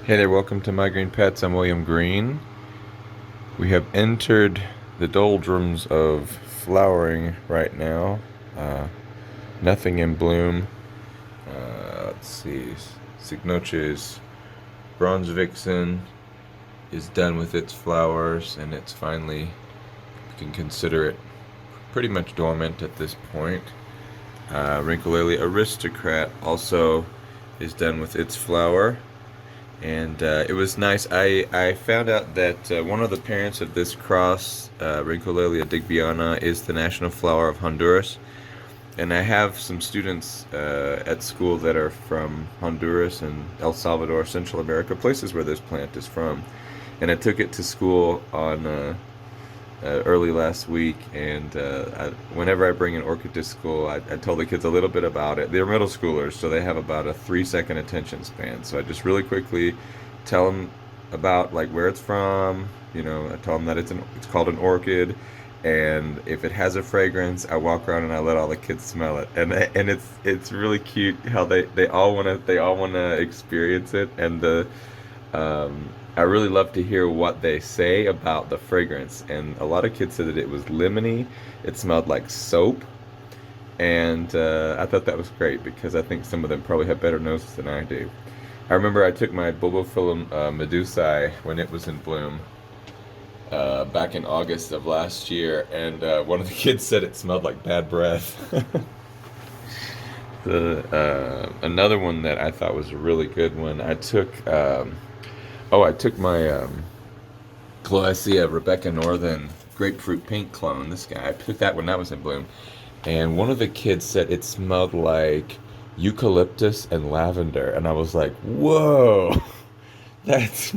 Hey there, welcome to My Green Pets. I'm William Green. We have entered the doldrums of flowering right now. Uh, Nothing in bloom. Let's see. Signoche's bronze vixen is done with its flowers, and it's finally, you can consider it pretty much dormant at this point. Rinkulele aristocrat also is done with its flower. And it was nice. I found out that one of the parents of this cross, Rinkulele digbyana, is the national flower of Honduras. And I have some students at school that are from Honduras and El Salvador, Central America, places where this plant is from. And I took it to school on early last week, and whenever I bring an orchid to school, I tell the kids a little bit about it. They're middle schoolers, so they have about a 3-second attention span. So I just really quickly tell them about like where it's from. You know, I tell them that it's called an orchid, and if it has a fragrance, I walk around and I let all the kids smell it, and it's really cute how they all wanna experience it, and I really love to hear what they say about the fragrance. And a lot of kids said that it was lemony, it smelled like soap, and I thought that was great because I think some of them probably have better noses than I do. I remember I took my Bulbophyllum Medusa when it was in bloom back in August of last year, and one of the kids said it smelled like bad breath. The another one that I thought was a really good one, I took my Cattleya Rebecca Northen Grapefruit Pain clone. This guy, I took that when that was in bloom, and one of the kids said it smelled like eucalyptus and lavender, and I was like, "Whoa, that's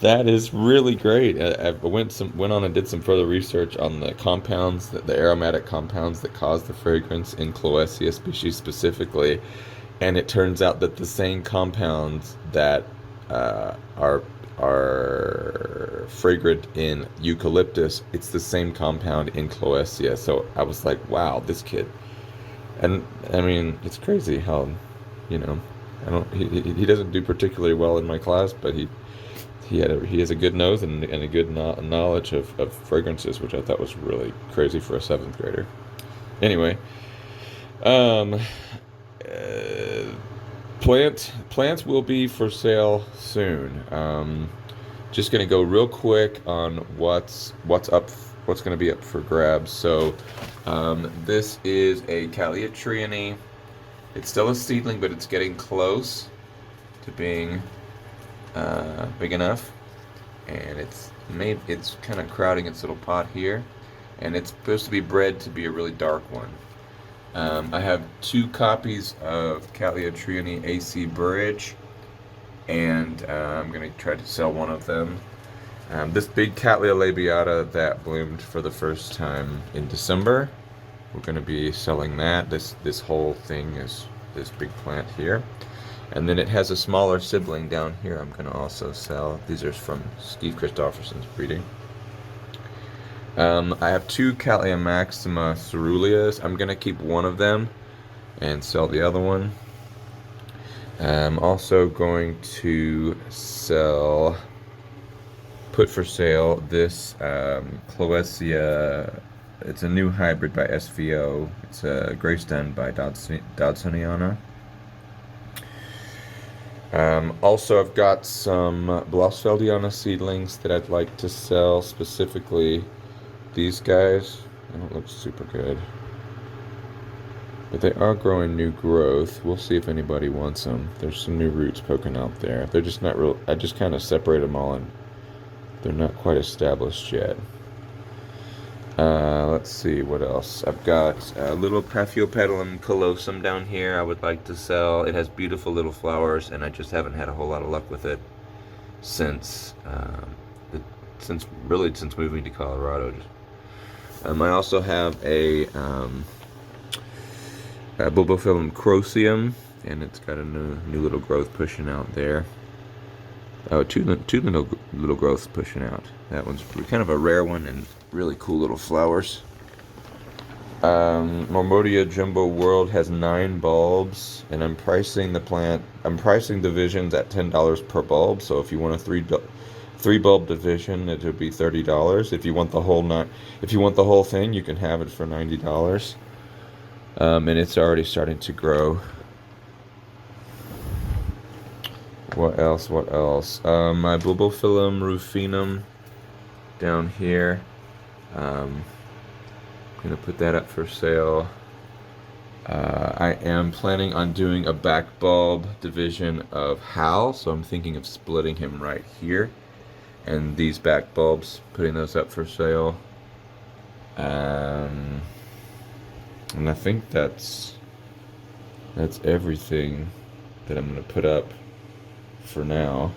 that is really great." I went on and did some further research on the compounds, the aromatic compounds that cause the fragrance in Cattleya species specifically, and it turns out that the same compounds that are fragrant in eucalyptus, it's the same compound in Cattleya. So I was like, wow, this kid. And I mean, it's crazy how, you know, I don't he doesn't do particularly well in my class, but he has a good nose and a good knowledge of fragrances, which I thought was really crazy for a seventh grader. Anyway, um, plants will be for sale soon. Just gonna go real quick on what's gonna be up for grabs. So this is a Cattleya Triony. It's still a seedling, but it's getting close to being big enough, and it's kind of crowding its little pot here, and it's supposed to be bred to be a really dark one. I have 2 copies of Cattleya Triony AC Burridge, and I'm going to try to sell one of them. This big Cattleya labiata that bloomed for the first time in December, we're going to be selling that. This whole thing is this big plant here. And then it has a smaller sibling down here I'm going to also sell. These are from Steve Christopherson's breeding. I have 2 Cattleya Maxima Ceruleas. I'm going to keep one of them and sell the other one. I'm also going to put for sale this Cattleya. It's a new hybrid by SVO. It's a Grace done by Dodsoniana. Also, I've got some Blossfeld Diana seedlings that I'd like to sell, specifically these guys. They don't look super good, but they are growing new growth. We'll see if anybody wants them. There's some new roots poking out there. They're just not real. I just kind of separate them all, and they're not quite established yet. Let's see what else. I've got a little Paphiopedilum callosum down here I would like to sell. It has beautiful little flowers, and I just haven't had a whole lot of luck with it since moving to Colorado. I also have a Bulbophyllum crocium, and it's got a new little growth pushing out there. Oh, two little growths pushing out. That one's kind of a rare one and really cool little flowers. Modia Jumbo World has 9 bulbs, and I'm pricing divisions at $10 per bulb. So if you want a three bulb division, it would be $30. If you want the whole thing, you can have it for $90. And it's already starting to grow. What else? My Bulbophyllum rufinum down here. Gonna put that up for sale. I am planning on doing a back bulb division of Hal, so I'm thinking of splitting him right here, and these back bulbs, putting those up for sale. And I think that's everything that I'm gonna put up for now.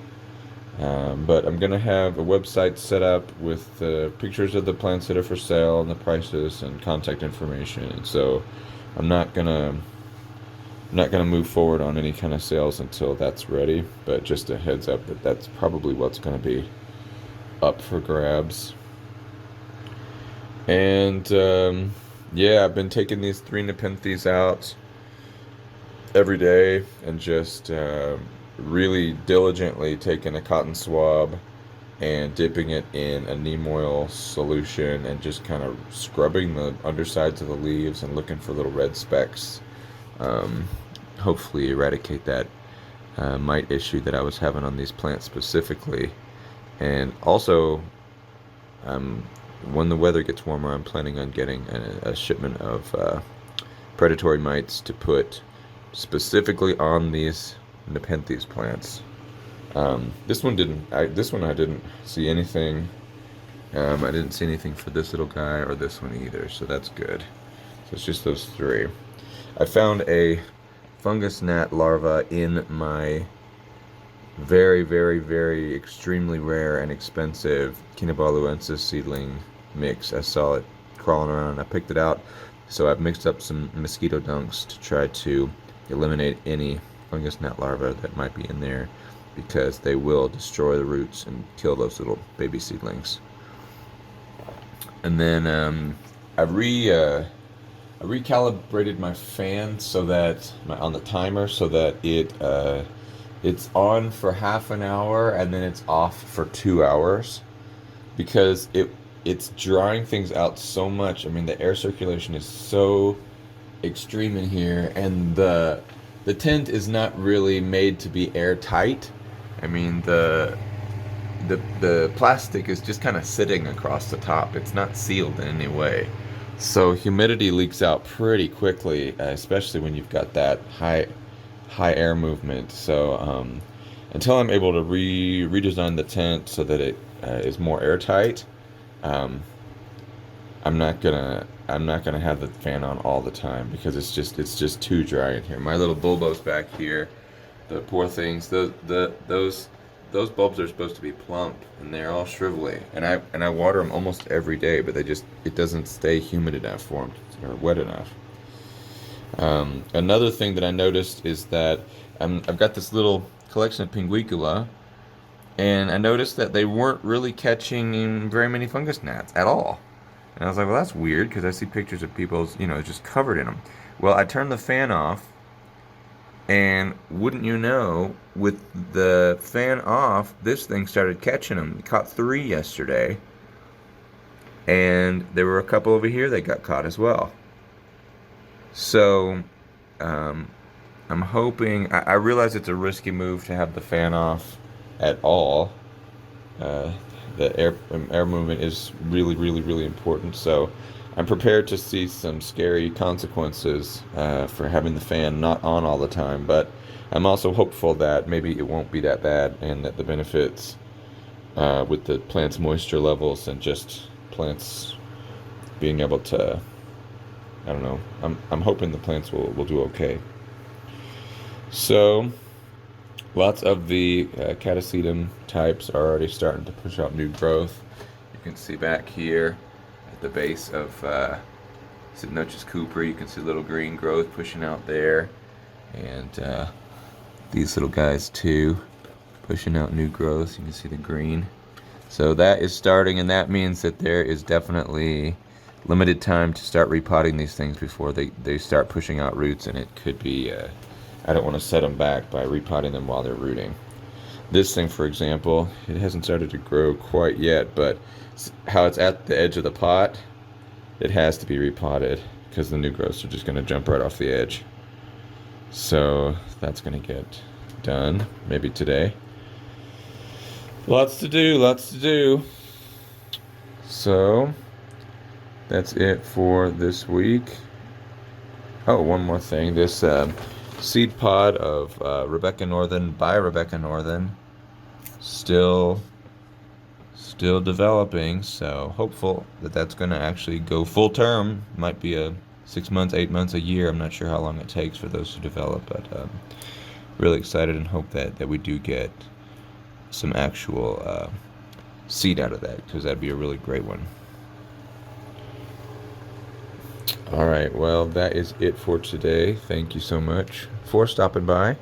But I'm gonna have a website set up with the pictures of the plants that are for sale and the prices and contact information. So I'm not gonna move forward on any kind of sales until that's ready. But just a heads up that that's probably what's gonna be up for grabs. And yeah, I've been taking these 3 Nepenthes out every day and just really diligently taking a cotton swab and dipping it in a neem oil solution and just kind of scrubbing the undersides of the leaves and looking for little red specks. Hopefully eradicate that mite issue that I was having on these plants specifically. And also, when the weather gets warmer, I'm planning on getting a shipment of predatory mites to put specifically on these Nepenthes plants. This one I didn't see anything. I didn't see anything for this little guy or this one either, so that's good. So it's just those 3. I found a fungus gnat larva in my very, very, very extremely rare and expensive Quinabaluensis seedling mix. I saw it crawling around and I picked it out. So I've mixed up some mosquito dunks to try to eliminate any fungus gnat larvae that might be in there, because they will destroy the roots and kill those little baby seedlings. And then I recalibrated my fan so that on the timer so that it's on for half an hour and then it's off for 2 hours, because it's drying things out so much. I mean, the air circulation is so extreme in here, and the tent is not really made to be airtight. I mean, the plastic is just kind of sitting across the top. It's not sealed in any way. So humidity leaks out pretty quickly, especially when you've got that high air movement. So until I'm able to redesign the tent so that it is more airtight, I'm not gonna have the fan on all the time, because it's just too dry in here. My little bulbos back here, the poor things, those bulbs are supposed to be plump, and they're all shrivelly. And I water them almost every day, but it doesn't stay humid enough for them, or wet enough. Another thing that I noticed is that I've got this little collection of Pinguicula, and I noticed that they weren't really catching very many fungus gnats at all. And I was like, well, that's weird, because I see pictures of people's, just covered in them. Well, I turned the fan off, and wouldn't you know, with the fan off, this thing started catching them. It caught 3 yesterday, and there were a couple over here that got caught as well. So, I'm hoping, I realize it's a risky move to have the fan off at all. The air movement is really, really, really important. So I'm prepared to see some scary consequences for having the fan not on all the time. But I'm also hopeful that maybe it won't be that bad, and that the benefits with the plant's moisture levels and just plants being able to, I don't know, I'm hoping the plants will do okay. So lots of the Cattleya types are already starting to push out new growth. You can see back here at the base of Cypnochus Cooper, you can see little green growth pushing out there. And these little guys too, pushing out new growth. You can see the green. So that is starting, and that means that there is definitely limited time to start repotting these things before they start pushing out roots, and it could be, I don't want to set them back by repotting them while they're rooting. This thing, for example, it hasn't started to grow quite yet, but how it's at the edge of the pot, it has to be repotted because the new growths are just going to jump right off the edge. So that's going to get done maybe today. Lots to do, lots to do. So that's it for this week. Oh, one more thing. This seed pod of Rebecca Northen by Rebecca Northen still developing, so hopeful that that's going to actually go full term. Might be a 6 months, 8 months, a year. I'm not sure how long it takes for those to develop, but really excited and hope that we do get some actual seed out of that, because that'd be a really great one. All right, well, that is it for today. Thank you so much for stopping by,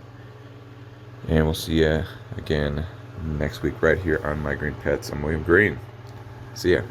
and we'll see you again next week right here on My Green Pets. I'm William Green. See ya.